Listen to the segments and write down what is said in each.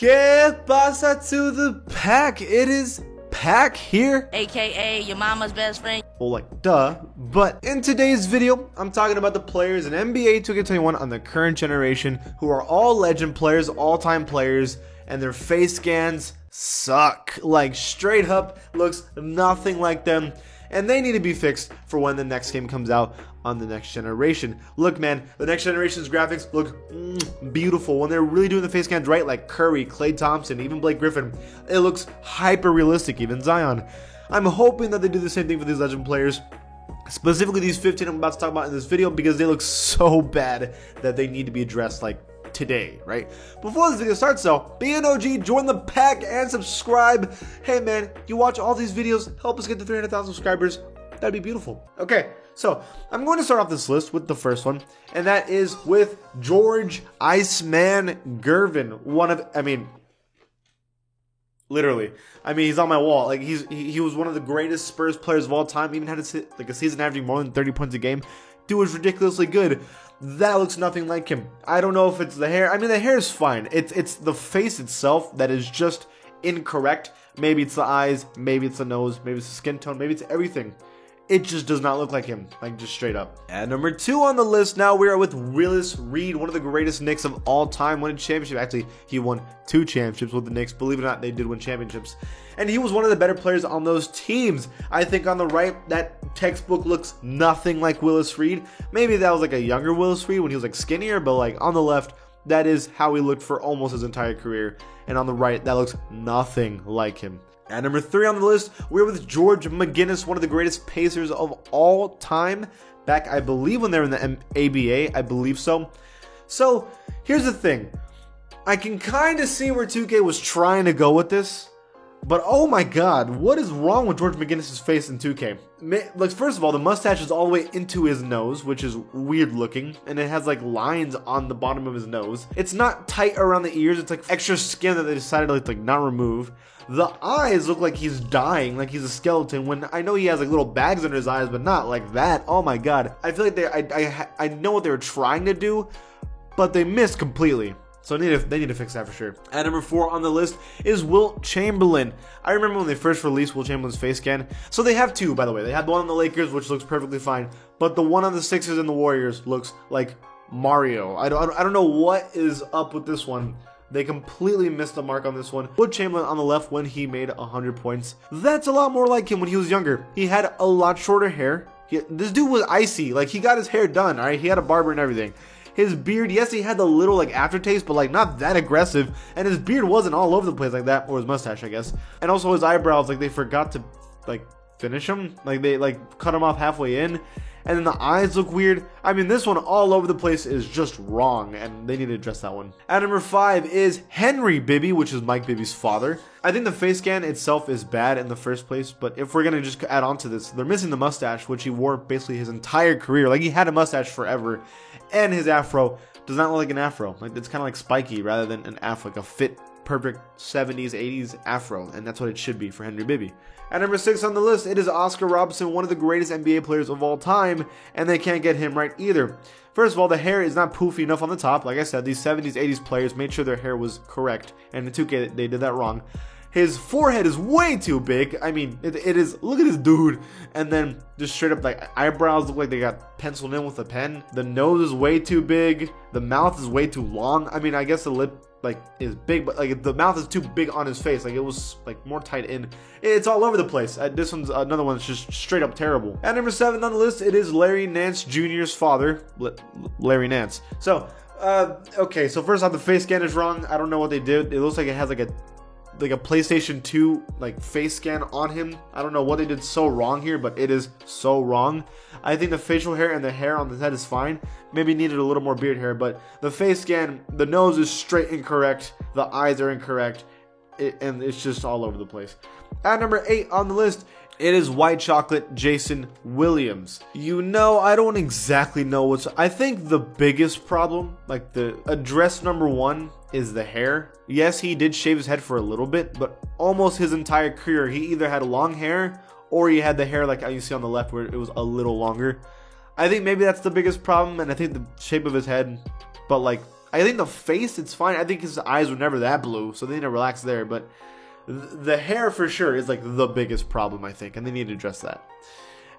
¿Qué pasa to the pack? It is Pack here, aka your mama's best friend. well, like duh. But in today's video, I'm talking about the players in NBA 2K21 on the current generation who are all legend players, all-time players, and their face scans suck. Like straight up looks nothing like them, and they need to be fixed for when the next game comes out on the next generation. Look, man, the next generation's graphics look beautiful when they're really doing the face scans right, like Curry, Klay Thompson, even Blake Griffin. It looks hyper realistic, even Zion. I'm hoping that they do the same thing for these legend players, specifically these 15 I'm about to talk about in this video, because they look so bad that they need to be addressed like today, right? Before this video starts though, be an OG, join the pack, and subscribe. Hey man, you watch all these videos, help us get to 300,000 subscribers. That'd be beautiful. Okay, so I'm going to start off this list with the first one, and that is with George Iceman Gervin. Literally. He's on my wall. Like he was one of the greatest Spurs players of all time. Even had a season averaging more than 30 points a game. Dude was ridiculously good. That looks nothing like him. I don't know if it's the hair. The hair is fine. It's the face itself that is just incorrect. Maybe it's the eyes, maybe it's the nose, maybe it's the skin tone, maybe it's everything. It just does not look like him, like just straight up. At number 2 on the list, now we are with Willis Reed, one of the greatest Knicks of all time. Won a championship. Actually, he won 2 championships with the Knicks. Believe it or not, they did win championships. And he was one of the better players on those teams. I think on the right, that textbook looks nothing like Willis Reed. Maybe that was like a younger Willis Reed when he was like skinnier, but like on the left, that is how he looked for almost his entire career. And on the right, that looks nothing like him. At number 3 on the list, we're with George McGinnis, one of the greatest Pacers of all time. Back, I believe, when they were in the ABA, I believe so. So, here's the thing. I can kind of see where 2K was trying to go with this. But oh my god, what is wrong with George McGinnis' face in 2K? Like, first of all, the mustache is all the way into his nose, which is weird looking, and it has like lines on the bottom of his nose. It's not tight around the ears, it's like extra skin that they decided to like not remove. The eyes look like he's dying, like he's a skeleton, when I know he has like little bags under his eyes, but not like that. Oh my god. I feel like I know what they were trying to do, but they missed completely. So they need to fix that for sure. At number 4 on the list is Wilt Chamberlain. I remember when they first released Wilt Chamberlain's face scan. So they have 2, by the way. They had the one on the Lakers, which looks perfectly fine, but the one on the Sixers and the Warriors looks like Mario. I don't know what is up with this one. They completely missed the mark on this one. Wilt Chamberlain on the left when he made 100 points. That's a lot more like him when he was younger. He had a lot shorter hair. This dude was icy. Like, he got his hair done, alright? He had a barber and everything. His beard, yes, he had the little like aftertaste, but like not that aggressive. And his beard wasn't all over the place like that, or his mustache, I guess. And also his eyebrows, like they forgot to like finish them. Like they like cut them off halfway in. And then the eyes look weird. This one all over the place is just wrong, and they need to address that one. At number 5 is Henry Bibby, which is Mike Bibby's father. I think the face scan itself is bad in the first place, but if we're gonna just add on to this, they're missing the mustache, which he wore basically his entire career. Like, he had a mustache forever, and his afro does not look like an afro. Like, it's kind of like spiky rather than an afro, like a fit, perfect 70s, 80s afro, and that's what it should be for Henry Bibby. At number 6 on the list, it is Oscar Robertson, one of the greatest NBA players of all time, and they can't get him right either. First of all, the hair is not poofy enough on the top. Like I said, these 70s, 80s players made sure their hair was correct, and in 2K, they did that wrong. His forehead is way too big. It is, look at this dude. And then just straight up, like, eyebrows look like they got penciled in with a pen. The nose is way too big. The mouth is way too long. I guess the lip like is big, but like the mouth is too big on his face. Like, it was like more tight in. It's all over the place. This one's another one that's just straight up terrible. At number 7 on the list, it is Larry Nance Jr.'s father, Larry Nance. So, okay, so first off, the face scan is wrong. I don't know what they did. It looks like it has like a PlayStation 2 like face scan on him. I don't know what they did so wrong here, but it is so wrong. I think the facial hair and the hair on the head is fine. Maybe needed a little more beard hair, but the face scan, the nose is straight incorrect. The eyes are incorrect. And it's just all over the place. At number 8 on the list, it is White Chocolate Jason Williams. I don't exactly know what's... I think the biggest problem, like the address number 1, is the hair. Yes, he did shave his head for a little bit, but almost his entire career, he either had long hair or he had the hair like you see on the left where it was a little longer. I think maybe that's the biggest problem, and I think the shape of his head, but like I think the face, it's fine. I think his eyes were never that blue, so they need to relax there. But the hair for sure is like the biggest problem, I think, and they need to address that.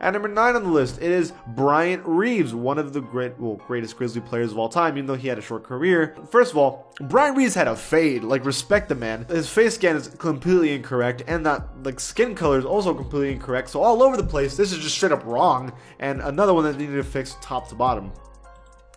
At number 9 on the list, it is Bryant Reeves, one of the greatest Grizzly players of all time, even though he had a short career. First of all, Bryant Reeves had a fade. Like, respect the man. His face scan is completely incorrect, and that like skin color is also completely incorrect. So all over the place, this is just straight up wrong. And another one that needed to fix top to bottom.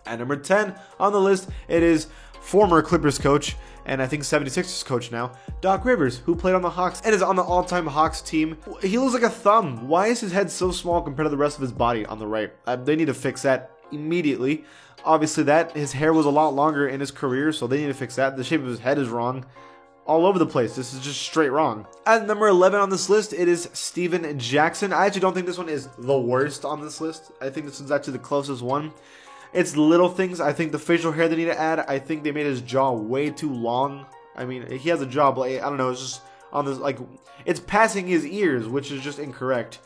At number 10 on the list, it is former Clippers coach, and I think 76ers coach now, Doc Rivers, who played on the Hawks and is on the all-time Hawks team. He looks like a thumb. Why is his head so small compared to the rest of his body on the right? They need to fix that immediately. Obviously his hair was a lot longer in his career, so they need to fix that. The shape of his head is wrong. All over the place. This is just straight wrong. At number 11 on this list, it is Steven Jackson. I actually don't think this one is the worst on this list. I think this one's actually the closest one. It's little things. I think the facial hair they need to add. I think they made his jaw way too long. I mean, he has a jaw, but I don't know. It's just on this, like, it's passing his ears, which is just incorrect.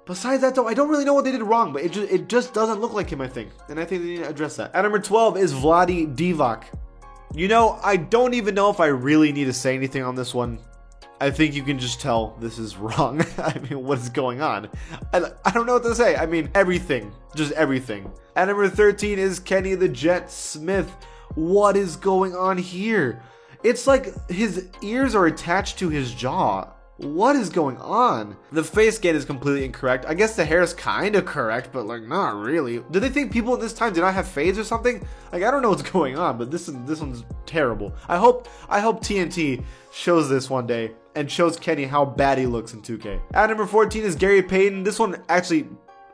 Besides that, though, I don't really know what they did wrong, but it just doesn't look like him, I think. And I think they need to address that. At number 12 is Vlade Divac. You know, I don't even know if I really need to say anything on this one. I think you can just tell this is wrong. I mean, what is going on? I don't know what to say. I mean, everything. Just everything. At number 13 is Kenny the Jet Smith. What is going on here? It's like his ears are attached to his jaw. What is going on? The face scan is completely incorrect. I guess the hair is kind of correct, but like not really. Do they think people at this time did not have fades or something? Like, I don't know what's going on, but this one's terrible. I hope TNT shows this one day and shows Kenny how bad he looks in 2K. At number 14 is Gary Payton. This one actually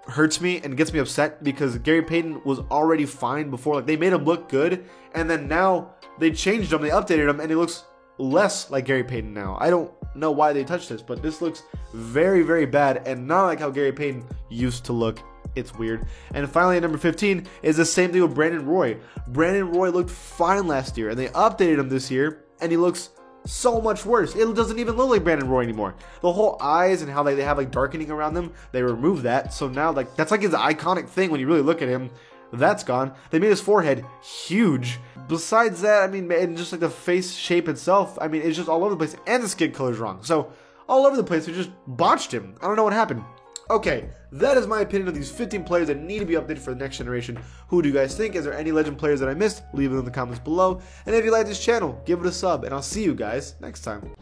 hurts me and gets me upset because Gary Payton was already fine before. Like, they made him look good, and then now they changed him, they updated him, and he looks less like Gary Payton now. I don't know why they touched this, but this looks very, very bad and not like how Gary Payton used to look. It's weird. And finally, at number 15 is the same thing with Brandon Roy. Brandon Roy looked fine last year, and they updated him this year, and he looks so much worse. It doesn't even look like Brandon Roy anymore. The whole eyes and how they have like darkening around them, they removed that. So now like that's like his iconic thing when you really look at him. That's gone. They made his forehead huge. Besides that, I mean, and just like the face shape itself, I mean, it's just all over the place. And the skin color's wrong. So all over the place, they just botched him. I don't know what happened. Okay, that is my opinion of these 15 players that need to be updated for the next generation. Who do you guys think? Is there any legend players that I missed? Leave it in the comments below. And if you like this channel, give it a sub. And I'll see you guys next time.